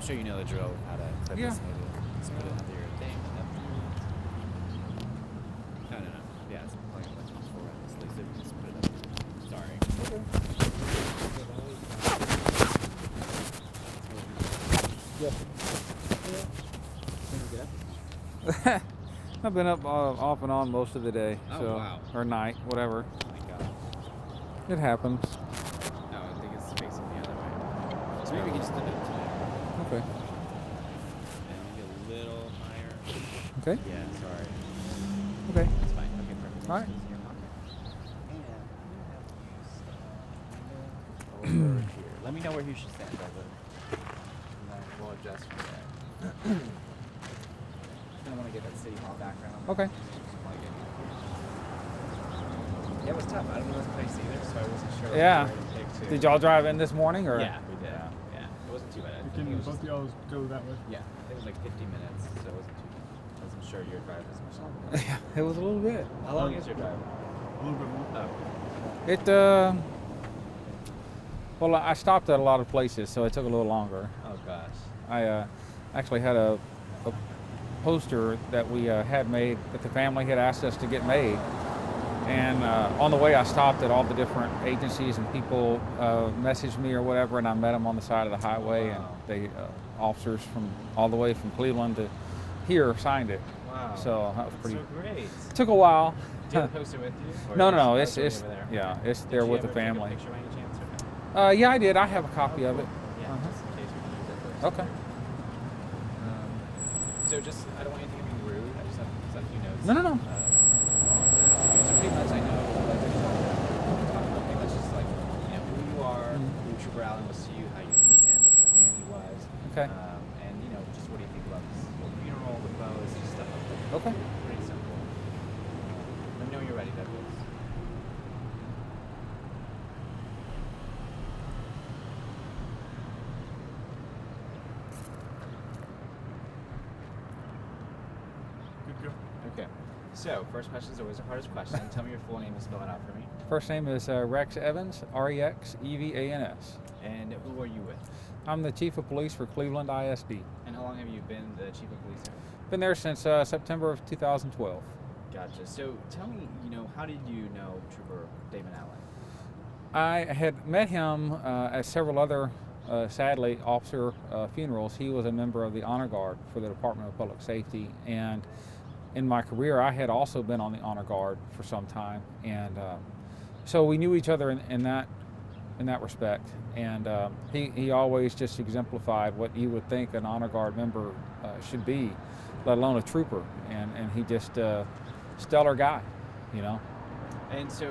sure you know the drill of how to clip Yeah. this. Maybe just put it under your thing. No. Yeah, it's like before this. Like, so just put it up. Sorry. I've been up off and on most of the day. Oh, so, wow. Or night, whatever. Oh my god. It happens. No, I think it's facing the other way. So maybe we can just do it today. Okay. And maybe a little higher. Okay. Yeah, sorry. Okay. That's fine. Okay, perfect. All right. Just in your pocket. And you have to use over here. Let me know where you should stand, brother. And then we'll adjust from there. I want to get that City Hall background. Okay. Yeah, it was tough. I don't know this place either, so I wasn't sure. Yeah. Where to pick to. Did y'all drive in this morning, or? Yeah, we did. Yeah, it wasn't too bad. I think Can it was both just, y'all go that way? yeah, I think it was like 50 minutes, so it wasn't too bad. I wasn't sure your drive was much longer. Yeah, it was a little bit. How long is your drive? A little bit more. Oh, It, well, I stopped at a lot of places, so it took a little longer. oh gosh. I actually had a poster that we had made that the family had asked us to get made. And on the way, I stopped at all the different agencies, and people messaged me or whatever, and I met them on the side of the highway, and they officers from all the way from Cleveland to here signed it. Wow. So that was pretty. So great. Took a while. Do you have the poster with you? Or No, is it it's over there? yeah, it's Did there you with the ever take a family. picture by any chance or no? Yeah, I did. I have a copy of it. Yeah, Uh-huh. just in case we can use it first. Okay. So just, I don't want anything to be rude. I just have a few notes. No. So pretty much I know, like, pretty much just like, you know, who you are, who Trooper Allen was to you, how you knew him, what kind of man he was. Okay. And, you know, just what do you think about his funeral, the bows, just stuff like that. Okay. Pretty simple. Let me know when you're ready, Douglas. Good go. Okay. So, first question is always the hardest question. Tell me your full name and spell it out for me. First name is Rex Evans, REXEVANS. And who are you with? I'm the Chief of Police for Cleveland ISD. And how long have you been the Chief of Police here? Been there since September of 2012. Gotcha. So tell me, you know, how did you know Trooper Damon Allen? I had met him at several other, sadly, officer funerals. He was a member of the Honor Guard for the Department of Public Safety, and in my career, I had also been on the Honor Guard for some time, and so we knew each other in that respect. And he always just exemplified what you would think an Honor Guard member should be, let alone a trooper. And he just stellar guy, you know. And so,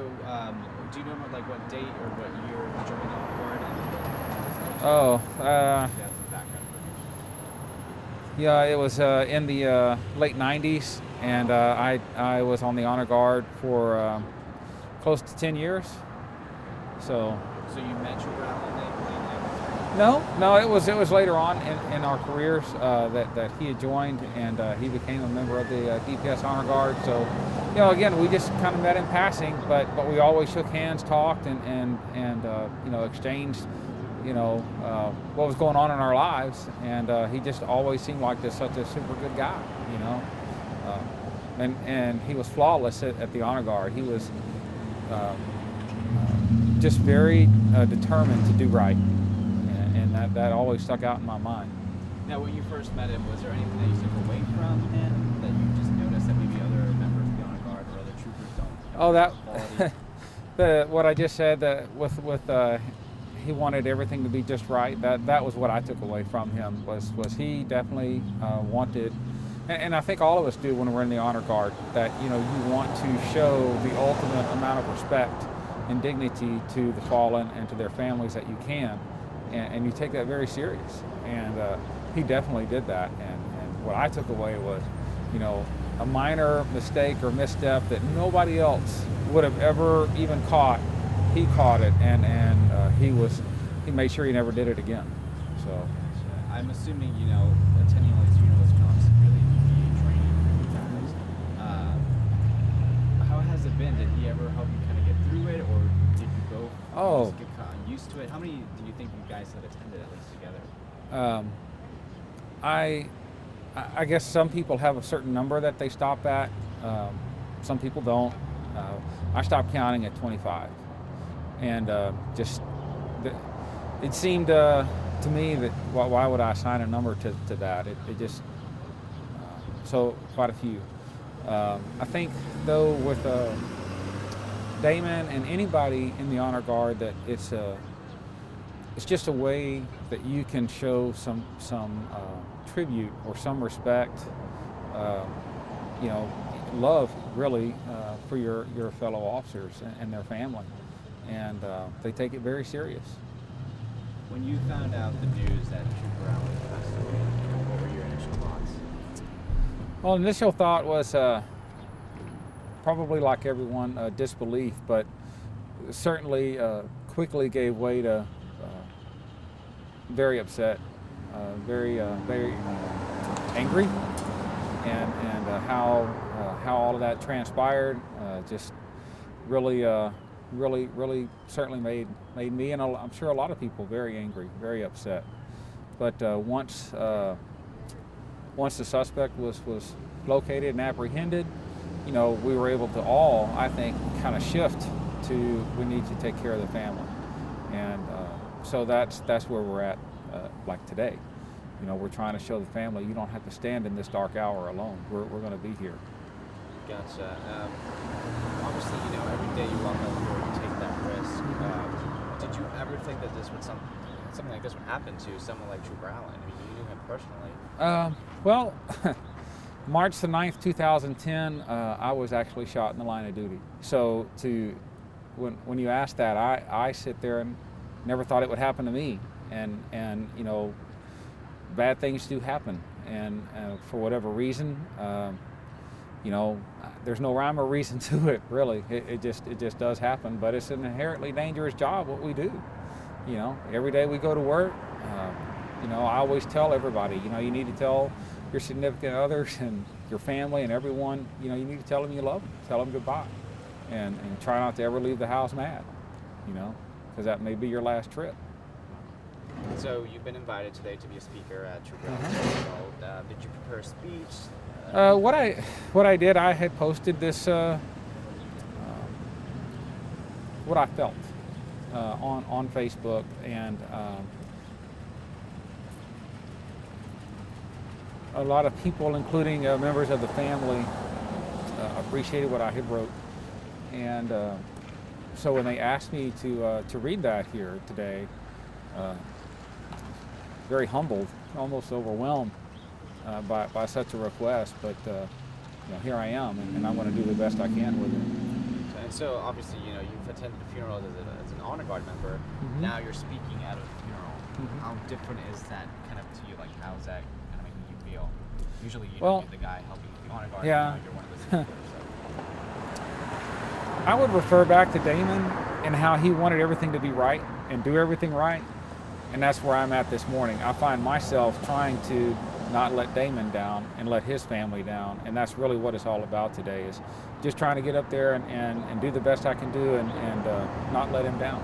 do you know like what date or what year you joined the Honor Guard? And Oh, yeah, some background information. yeah, it was in the late 90s, and I was on the Honor Guard for close to 10 years. So So you met Trooper Allen then? no, it was later on in our careers that he had joined, and he became a member of the DPS Honor Guard. So, you know, again, we just kind of met in passing, but we always shook hands, talked, and you know, exchanged, you know, what was going on in our lives, and he just always seemed like such a super good guy, you know, and he was flawless at the Honor Guard. He was just very determined to do right, and that always stuck out in my mind. Now, when you first met him, was there anything that you took away from him that you just noticed that maybe other members of the Honor Guard or other troopers don't? Oh, that quality? what I just said, that with he wanted everything to be just right. That was what I took away from him, was he definitely wanted, and I think all of us do when we're in the Honor Guard, that, you know, you want to show the ultimate amount of respect and dignity to the fallen and to their families that you can, and you take that very serious. And he definitely did that. And what I took away was, you know, a minor mistake or misstep that nobody else would have ever even caught. He caught it, and he made sure he never did it again. So I'm assuming, you know, attending all these funerals can also really be training for you guys. How has it been? Did he ever help you kind of get through it, or did you both just get kind of used to it? How many do you think you guys have attended at least together? I guess some people have a certain number that they stop at. Some people don't. I stopped counting at 25, and it seemed to me that why would I assign a number to that? It just so quite a few. I think though with Damon and anybody in the honor guard that it's just a way that you can show some tribute or some respect, love really for your fellow officers and their family, and they take it very serious. When you found out the news that Trooper Allen passed away, what were your initial thoughts? Well, initial thought was probably like everyone, disbelief, but certainly quickly gave way to very upset, very angry, and how all of that transpired just really certainly made me and I'm sure a lot of people very angry, very upset. But once the suspect was located and apprehended, we were able to all, I think, kind of shift to we need to take care of the family, and so that's where we're at, like today. We're trying to show the family you don't have to stand in this dark hour alone. We're going to be here. Gotcha. Obviously, every day you walk out the door, you take that risk. Did you ever think that this would something like this would happen to someone like Trooper Allen? I mean, you knew him personally. Well, March the 9th, 2010, I was actually shot in the line of duty. So when you ask that, I sit there and never thought it would happen to me. And bad things do happen. And for whatever reason, there's no rhyme or reason to it, really. It just does happen. But it's an inherently dangerous job, what we do. Every day we go to work, I always tell everybody, you need to tell your significant others and your family and everyone, you need to tell them you love them, tell them goodbye, and try not to ever leave the house mad, because that may be your last trip. So you've been invited today to be a speaker at Trooper Allen. Did you prepare a speech? What I did, I had posted this, what I felt on Facebook, and a lot of people, including members of the family, appreciated what I had wrote, and so when they asked me to read that here today, very humbled, almost overwhelmed by such a request, but here I am, and I'm going to do the best I can with it. And so obviously, you've attended a funeral as an honor guard member. Mm-hmm. Now you're speaking at a funeral. Mm-hmm. How different is that kind of to you? Like, how's that kind of making you feel? Usually, Well, you're the guy helping with the honor guard. yeah. And now you're one of the speakers. I would refer back to Damon and how he wanted everything to be right and do everything right, and that's where I'm at this morning. I find myself trying to not let Damon down and let his family down, and that's really what it's all about today, is just trying to get up there and do the best I can do and not let him down.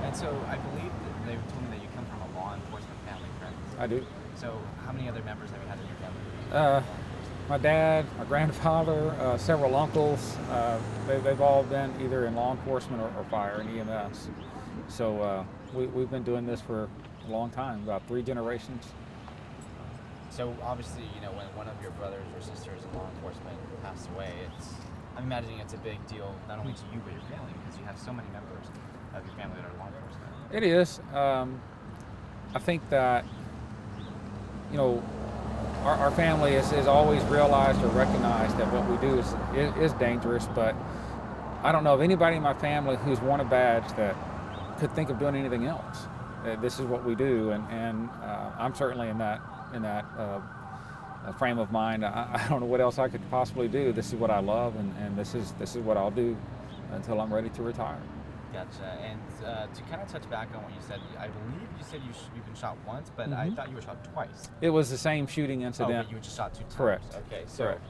And so I believe that they told me that you come from a law enforcement family, correct? I do. So how many other members have you had in your family? My dad, my grandfather, several uncles, they've all been either in law enforcement or fire and EMS. So we've been doing this for a long time, about 3 generations. So obviously, when one of your brothers or sisters in law enforcement passed away, I'm imagining it's a big deal, not only to you, but your family, because you have so many members of your family that are law enforcement. It is. I think that, our family has always realized or recognized that what we do is dangerous, but I don't know of anybody in my family who's worn a badge that could think of doing anything else. This is what we do, and I'm certainly in that frame of mind. I don't know what else I could possibly do. This is what I love, and this is what I'll do until I'm ready to retire. Gotcha. And to kind of touch back on what you said, I believe you said you've been shot once, but I thought you were shot twice. It was the same shooting incident. Oh, but you were just shot 2 times. Correct. Okay, so Correct.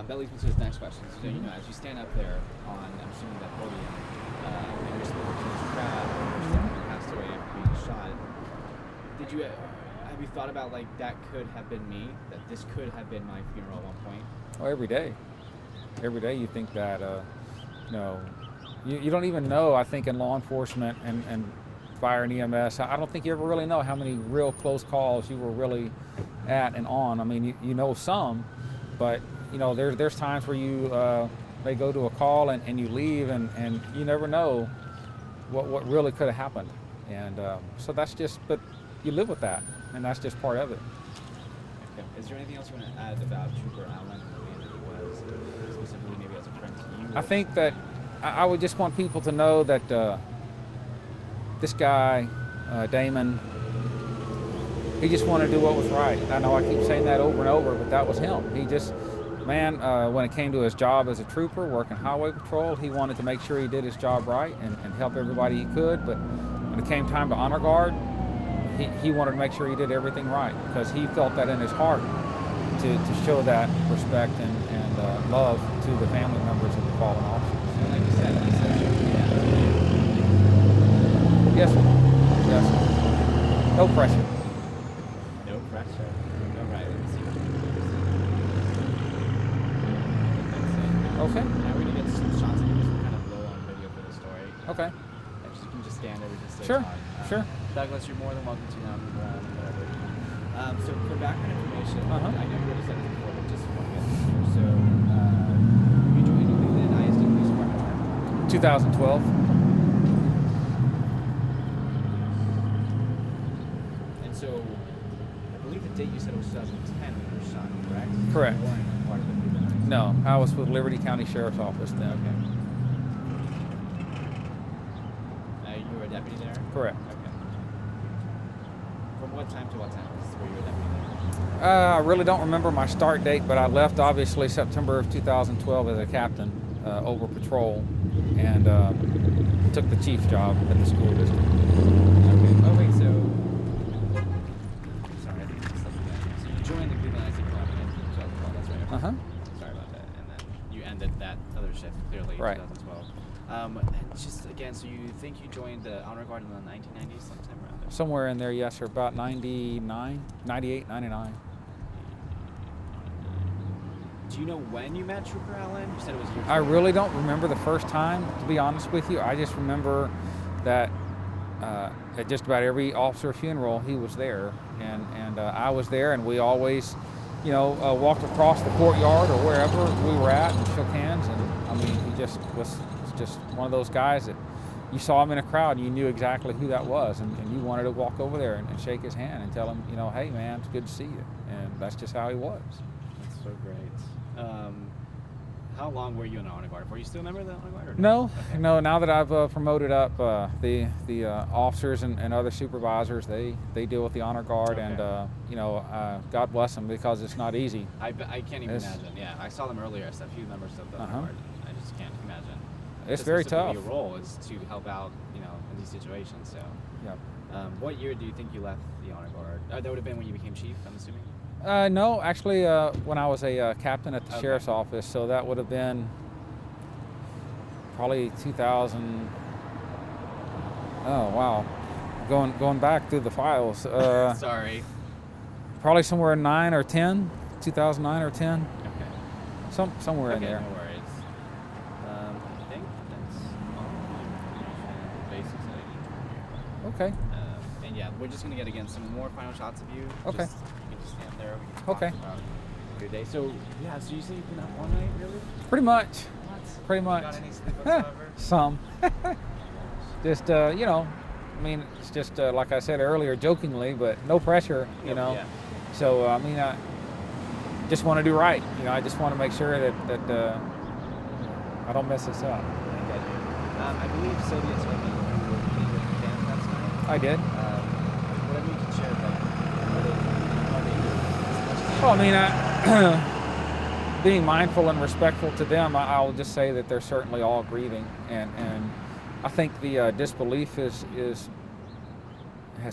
That leads me to this next question. So, as you stand up there on, I'm assuming that podium, and you're speaking to this crowd, who passed away after being shot, have you thought about like that could have been me? That this could have been my funeral at one point? Oh, every day. Every day you think that, you know, you don't even know, I think, in law enforcement and fire and EMS, I don't think you ever really know how many real close calls you were really at and on. I mean, you know some, but, you know, there's times where you may go to a call and you leave and you never know what really could have happened. And so that's just, but you live with that, and that's just part of it. Okay. Is there anything else you want to add about Trooper Allen and the man that he was, specifically maybe as a friend to you? I think that I would just want people to know that this guy, Damon, he just wanted to do what was right. I know I keep saying that over and over, but that was him. He just, man, when it came to his job as a trooper, working highway patrol, he wanted to make sure he did his job right and help everybody he could. But when it came time to honor guard, he wanted to make sure he did everything right, because he felt that in his heart to show that respect and love to the family members of the fallen officers. And like you said, Yes, sir. Yes, sir. No pressure. no pressure. All right, let me see. Okay. Now we're gonna get some shots of you just kind of low on video for the story. Okay. You can just stand there. We just Sure. Sure. Douglas, you're more than welcome to now move around and whatever. So for background information, I know you already said this before, but just want to get this here. So you joined the Cleveland ISD Police Department. 2012. And so I believe the date you said was 2010 when you were shot, correct? Correct. You weren't part of the Cleveland ISD. No, I was with Liberty County Sheriff's Office then. Okay. You were a deputy there? Correct. Okay. From what time to what time were you a deputy there? I really don't remember my start date, but I left obviously September of 2012 as a captain over patrol, and took the chief's job at the school district. Okay. Oh wait, so sorry, I think it's just something that. So you joined the Cleveland ISD Department in 2012. That's right. Uh-huh. Sorry about that. And then you ended that other shift clearly in Right. 2012. And just again, so you think you joined the honor guard in the 1990s, sometime around there? Somewhere in there, yes, sir, about 99, 98, 99. Do you know when you met Trooper Allen? You said it was years I ago. really don't remember the first time, to be honest with you. I just remember that at just about every officer funeral, he was there, and I was there, and we always, you know, walked across the courtyard or wherever we were at and shook hands. And I mean, he just was just one of those guys that you saw him in a crowd and you knew exactly who that was, and you wanted to walk over there and shake his hand and tell him, you know, hey man, it's good to see you. And that's just how he was. That's so great. How long were you in the honor guard? Were you still a member of the honor guard? Or No, Okay. no. Now that I've promoted up, the officers and other supervisors, they deal with the honor guard, Okay. and you know, God bless them, because it's not easy. I can't even It's- imagine. Yeah, I saw them earlier. I saw a few members of the honor Uh-huh. guard. I just can't imagine. It's That's very specifically tough. Your role is to help out, you know, in these situations. So, Yep. what year do you think you left the honor guard? That would have been when you became chief, I'm assuming. No, actually, when I was a captain at the Okay. sheriff's office, so that would have been probably 2000. Oh wow, going back through the files. Sorry. Probably somewhere in 9 or 10, 2009 or 10, Okay. somewhere in Okay, there. no worries. I think that's all the basics that I need from you. Okay. And yeah, we're just gonna get again some more final shots of you. Okay. Just, you can just stand there. We can talk Okay. about your day. So yeah, so you say you've been up all night, really? Pretty much. What? Pretty much. Got any sleep whatsoever? Some. Just you know, I mean, it's just like I said earlier, jokingly, but no pressure, you Yep, know. yeah. So I mean, I just want to do right. You know, I just want to make sure that I don't mess this up. I get you. I believe Sylvia told me you were meeting with the fans last night. I did. Whatever you can share about it. Well, I mean, being mindful and respectful to them, I'll just say that they're certainly all grieving, and I think the disbelief has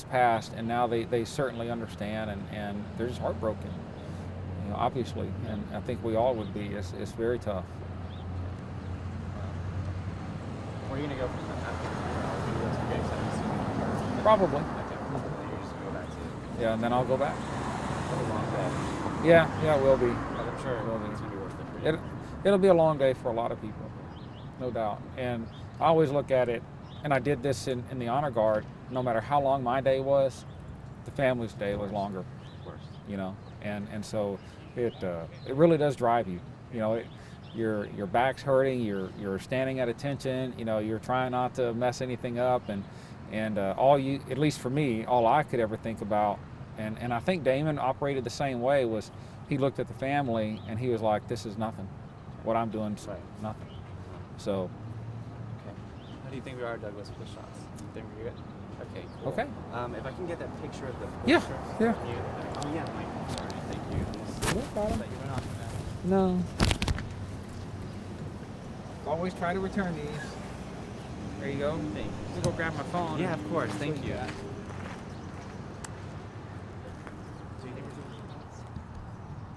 passed, and now they certainly understand, and they're just heartbroken, you know, obviously, and I think we all would be. It's very tough. Where are you going to go from after the funeral? Are you going to go to the grave site? Probably. Okay. You're just going to go back to Yeah, and then I'll go back. What a long day. Yeah, it will be. But I'm sure Will be. it's going to be worth it for you. It'll be a long day for a lot of people, no doubt. And I always look at it, and I did this in the honor guard. No matter how long my day was, the family's day was longer. Of course. You know, and so it really does drive you. You know, your back's hurting. You're standing at attention. You know, you're trying not to mess anything up, and all you, at least for me, all I could ever think about, and I think Damon operated the same way, was he looked at the family and he was like, this is nothing. What I'm doing is Right. nothing. So, Okay. How do you think we are, Douglas, with the shots? Do you think we're good? Okay, cool. Okay. If I can get that picture of the Yeah, poster yeah. from you. Oh, yeah, Mike. Sorry. Thank you. No problem. That you went off of that. no. Always try to return these. There you go. Thank you. Let me go grab my phone. Yeah, of course. Thank you. Yeah.